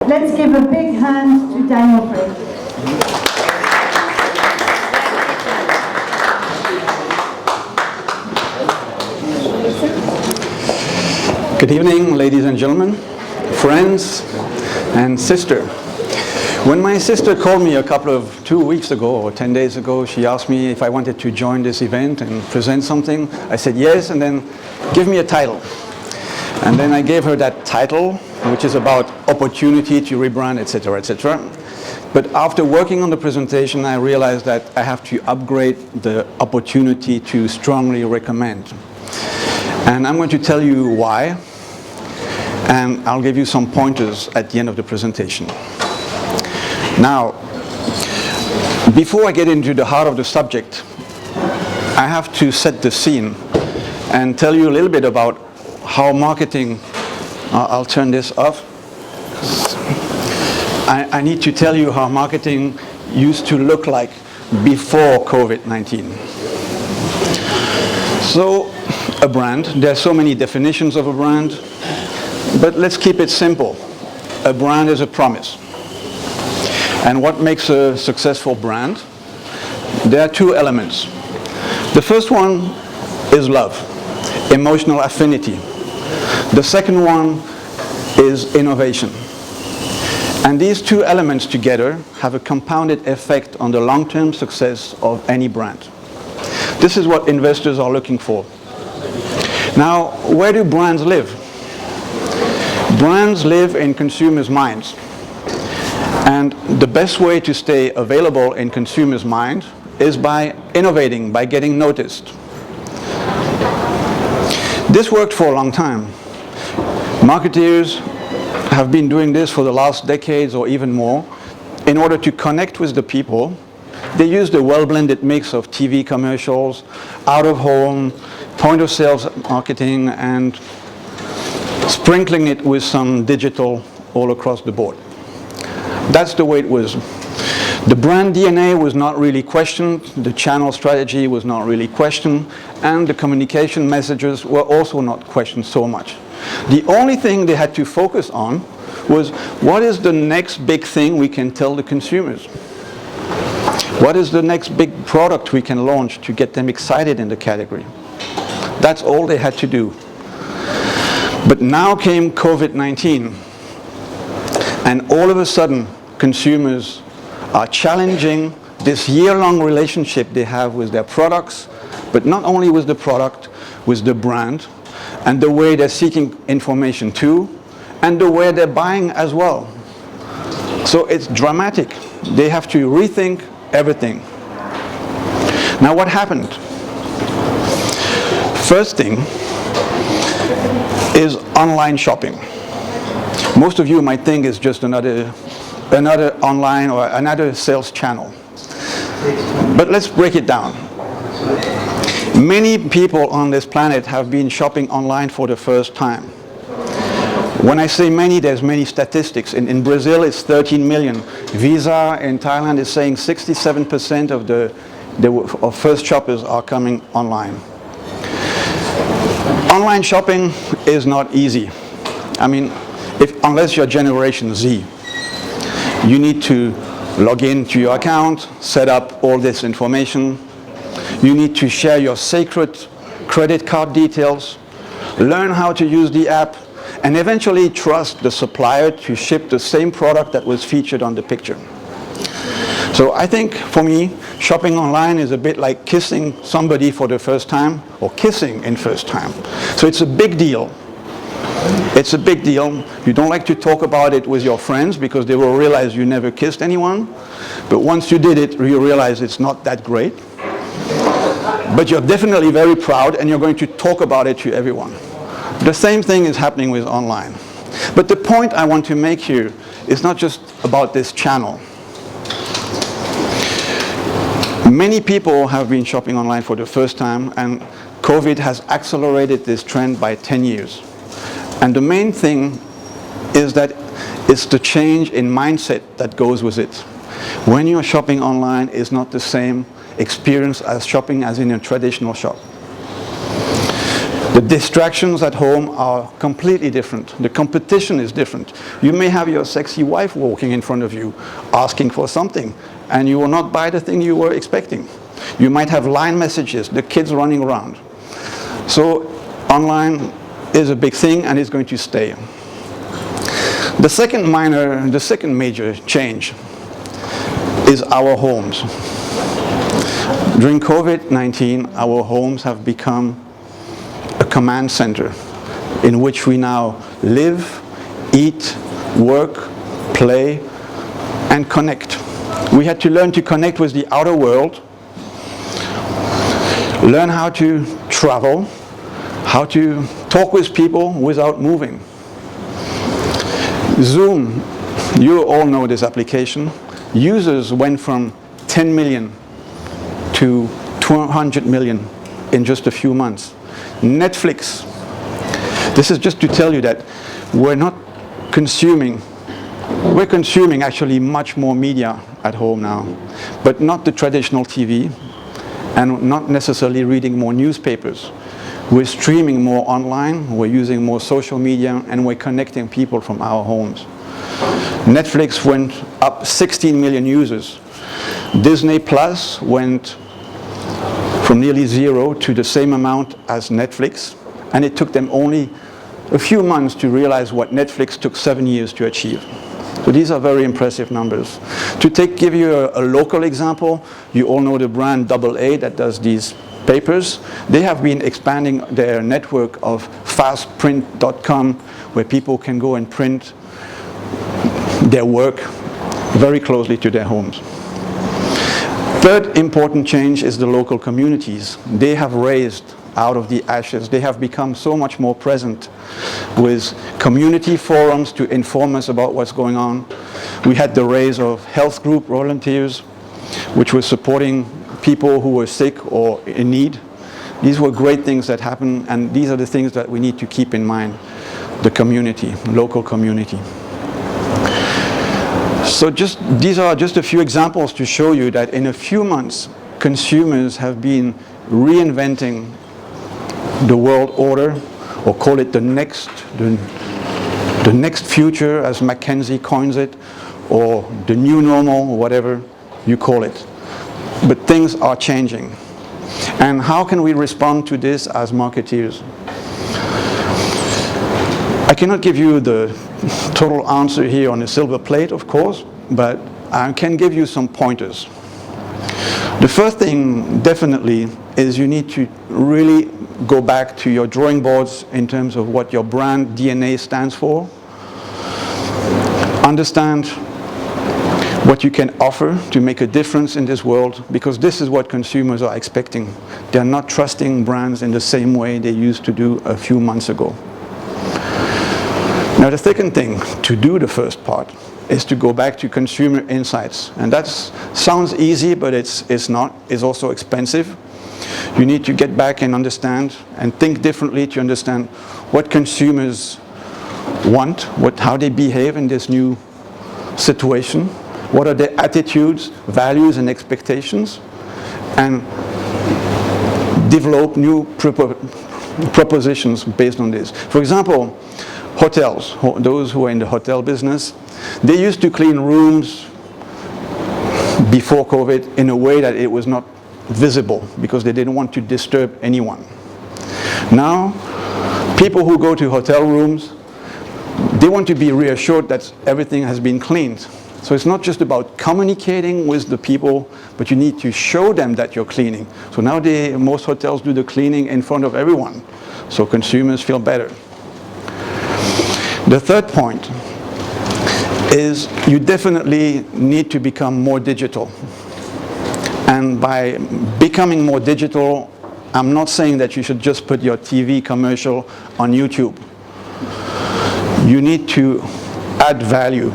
Let's give a big hand to Daniel Frick. Good evening, ladies and gentlemen, friends and sister. When my sister called me 2 weeks ago or 10 days ago, she asked me if I wanted to join this event and present something. I said yes, and then give me a title. And then I gave her that title, which is about opportunity to rebrand, etc., etc. But after working on the presentation, I realized that I have to upgrade the opportunity to strongly recommend. And I'm going to tell you why, and I'll give you some pointers at the end of the presentation. Now, before I get into the heart of the subject, I have to set the scene and tell you a little bit about how marketing, I'll turn this off. I need to tell you how marketing used to look like before COVID-19. So, a brand, there are so many definitions of a brand, but let's keep it simple. A brand is a promise. And what makes a successful brand? There are two elements. The first one is love, emotional affinity. The second one is innovation. And these two elements together have a compounded effect on the long-term success of any brand. This is what investors are looking for. Now, where do brands live? Brands live in consumers' minds. And the best way to stay available in consumers' mind is by innovating, by getting noticed. This worked for a long time. Marketeers have been doing this for the last decades or even more. In order to connect with the people, they used a well-blended mix of TV commercials, out-of-home, point-of-sales marketing, and sprinkling it with some digital all across the board. That's the way it was. The brand DNA was not really questioned, the channel strategy was not really questioned, and the communication messages were also not questioned so much. The only thing they had to focus on was, what is the next big thing we can tell the consumers? What is the next big product we can launch to get them excited in the category? That's all they had to do. But now came COVID-19, and all of a sudden, consumers are challenging this year-long relationship they have with their products, but not only with the product, with the brand, and the way they're seeking information too, and the way they're buying as well. So it's dramatic. They have to rethink everything. Now, what happened? First thing is online shopping. Most of you might think it's just another online or another sales channel. But let's break it down. Many people on this planet have been shopping online for the first time. When I say many, there's many statistics. In Brazil, it's 13 million. Visa in Thailand is saying 67% of first shoppers are coming online. Online shopping is not easy. I mean, unless you're Generation Z. You need to log into your account, set up all this information. You need to share your sacred credit card details, learn how to use the app, and eventually trust the supplier to ship the same product that was featured on the picture. So I think, for me, shopping online is a bit like kissing somebody for the first time, or kissing in first time. So it's a big deal. It's a big deal. You don't like to talk about it with your friends because they will realize you never kissed anyone. But once you did it, you realize it's not that great. But you're definitely very proud and you're going to talk about it to everyone. The same thing is happening with online. But the point I want to make here is not just about this channel. Many people have been shopping online for the first time, and COVID has accelerated this trend by 10 years. And the main thing is that it's the change in mindset that goes with it. When you're shopping online, it's not the same experience as shopping as in a traditional shop. The distractions at home are completely different. The competition is different. You may have your sexy wife walking in front of you, asking for something, and you will not buy the thing you were expecting. You might have line messages, the kids running around. So online is a big thing and is going to stay. The second major change is our homes. During COVID-19, our homes have become a command center in which we now live, eat, work, play, and connect. We had to learn to connect with the outer world, learn how to travel, how to talk with people without moving. Zoom, you all know this application. Users went from 10 million to 200 million in just a few months. Netflix, this is just to tell you that we're consuming actually much more media at home now, but not the traditional TV and not necessarily reading more newspapers. We're streaming more online, we're using more social media, and we're connecting people from our homes. Netflix went up 16 million users. Disney Plus went from nearly 0 to the same amount as Netflix, and it took them only a few months to realize what Netflix took 7 years to achieve. So these are very impressive numbers. To give you a local example, you all know the brand AA that does these papers. They have been expanding their network of fastprint.com, where people can go and print their work very closely to their homes. Third important change is the local communities. They have raised out of the ashes. They have become so much more present with community forums to inform us about what's going on. We had the rise of health group volunteers, which was supporting people who were sick or in need. These were great things that happened, and these are the things that we need to keep in mind. The community, local community. So these are just a few examples to show you that in a few months, consumers have been reinventing the world order, or call it the next future, as Mackenzie coins it, or the new normal, or whatever you call it. But things are changing. And how can we respond to this as marketeers? I cannot give you the total answer here on a silver plate, of course, but I can give you some pointers. The first thing, definitely, is you need to really go back to your drawing boards in terms of what your brand DNA stands for. Understand what you can offer to make a difference in this world, because this is what consumers are expecting. They're not trusting brands in the same way they used to do a few months ago. Now, the second thing to do, the first part, is to go back to consumer insights. And that sounds easy, but it's not. It's also expensive. You need to get back and understand and think differently to understand what consumers want, how they behave in this new situation, what are their attitudes, values, and expectations, and develop new propositions based on this. For example, hotels, those who are in the hotel business, they used to clean rooms before COVID in a way that it was not visible because they didn't want to disturb anyone. Now, people who go to hotel rooms, they want to be reassured that everything has been cleaned. So it's not just about communicating with the people, but you need to show them that you're cleaning. So now most hotels do the cleaning in front of everyone, so consumers feel better. The third point is you definitely need to become more digital. And by becoming more digital, I'm not saying that you should just put your TV commercial on YouTube. You need to add value.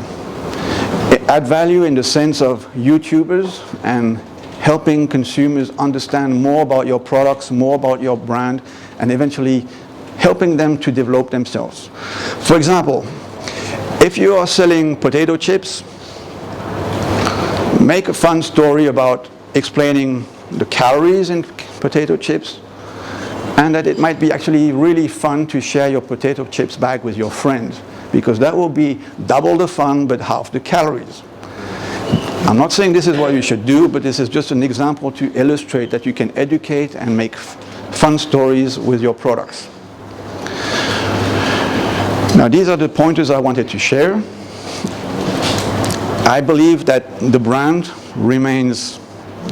Add value in the sense of YouTubers and helping consumers understand more about your products, more about your brand, and eventually helping them to develop themselves. For example, if you are selling potato chips, make a fun story about explaining the calories in potato chips, and that it might be actually really fun to share your potato chips bag with your friends, because that will be double the fun but half the calories. I'm not saying this is what you should do, but this is just an example to illustrate that you can educate and make fun stories with your products. Now, these are the pointers I wanted to share. I believe that the brand remains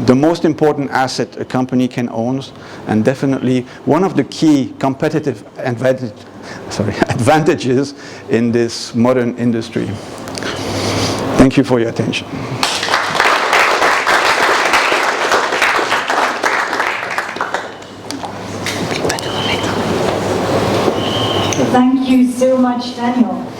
the most important asset a company can own, and definitely one of the key competitive advantages in this modern industry. Thank you for your attention. Thank you so much, Daniel.